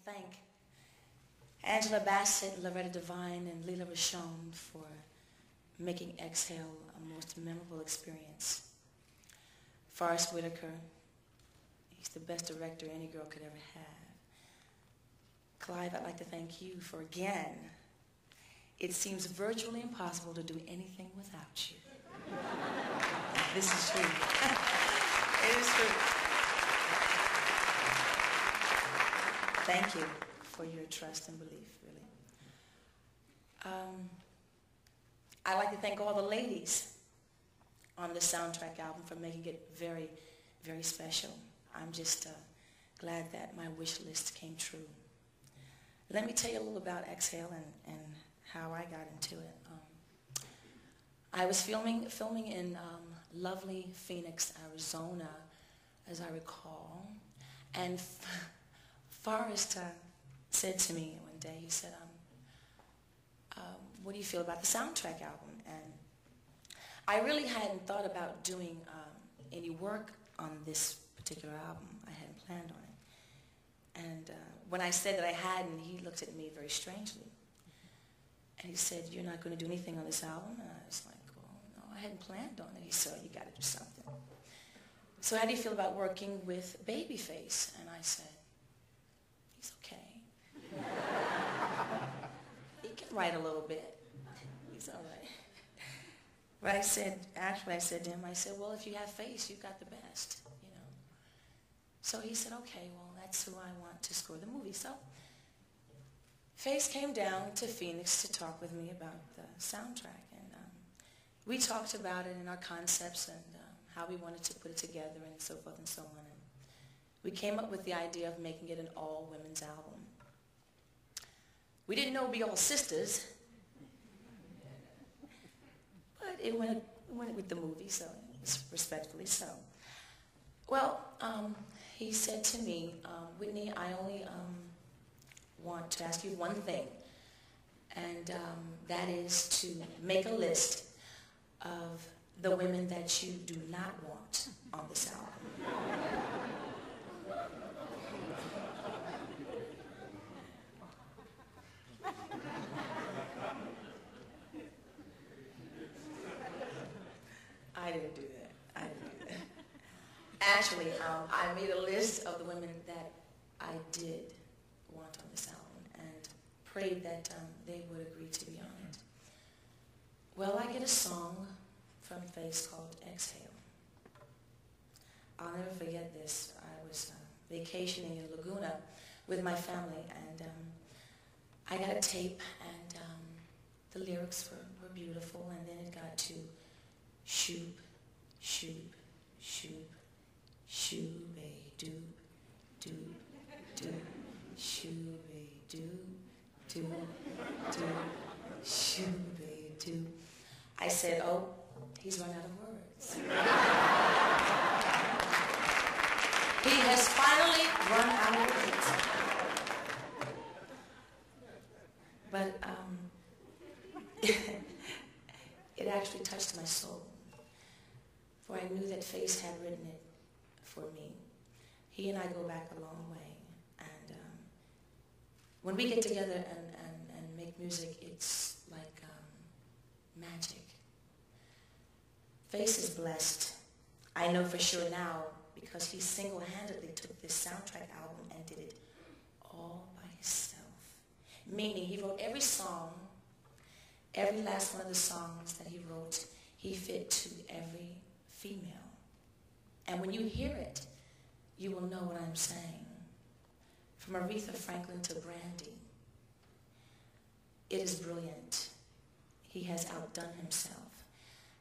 thank Angela Bassett, Loretta Devine, and Leela Rochon for making Exhale a most memorable experience. Forrest Whitaker, he's the best director any girl could ever have. Clive, I'd like to thank you for, again, it seems virtually impossible to do anything without you. This is true. It is true. Thank you for your trust and belief, really. I'd like to thank all the ladies on the soundtrack album for making it very, very special. I'm just glad that my wish list came true. Let me tell you a little about Exhale and how I got into it. I was filming in lovely Phoenix, Arizona, as I recall, and Forrest said to me one day, he said, what do you feel about the soundtrack album? And I really hadn't thought about doing any work on this particular album. I hadn't planned on it. And when I said that I hadn't, he looked at me very strangely. And he said, you're not going to do anything on this album? And I was like, well, no, I hadn't planned on it. He said, you got to do something. So how do you feel about working with Babyface? And I said, he's okay. He can write a little bit. He's all right. But I said to him, I said, well, if you have Face, you've got the best, you know. So he said, okay, well, that's who I want to score the movie. So Face came down to Phoenix to talk with me about the soundtrack. And we talked about it and our concepts and how we wanted to put it together and so forth and so on. And we came up with the idea of making it an all-women's album. We didn't know it would be all sisters, but it went with the movie, so respectfully so. Well, he said to me, Whitney, I only want to ask you one thing, and that is to make a list of the women that you do not want on this album. I didn't do that. I didn't do that. Actually, I made a list of the women that I did want on this album and prayed that they would agree to be on it. Well, I get a song from Face called Exhale. I'll never forget this. I was vacationing in Laguna with my family, and I got a tape, and the lyrics were beautiful, and then it got to shoob, shoob, shoob, shoob-a-doob, doob, doob, shoob-a-doob, doob, doob, shoob-a-doob. I said, oh, he's run out of words. He has finally run out of words. But it actually touched my soul, for I knew that Face had written it for me. He and I go back a long way, and when we get together and make music, it's like magic. Face is blessed. I know for sure now, because he single-handedly took this soundtrack album and did it all by himself. Meaning, he wrote every song, every last one of the songs that he wrote, he fit to every female. And when you hear it, you will know what I'm saying. From Aretha Franklin to Brandy, it is brilliant. He has outdone himself.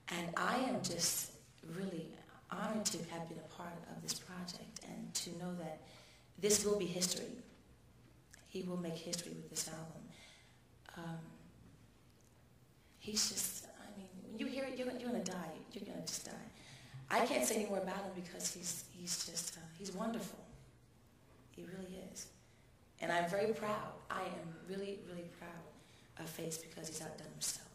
And I am just really honored to have been a part of this project and to know that this will be history. He will make history with this album. He's just, I mean, when you hear it, you're going to die. You're going to just die. I can't say any more about him because he's just, he's wonderful. He really is. And I'm very proud. I am really, really proud of Face because he's outdone himself.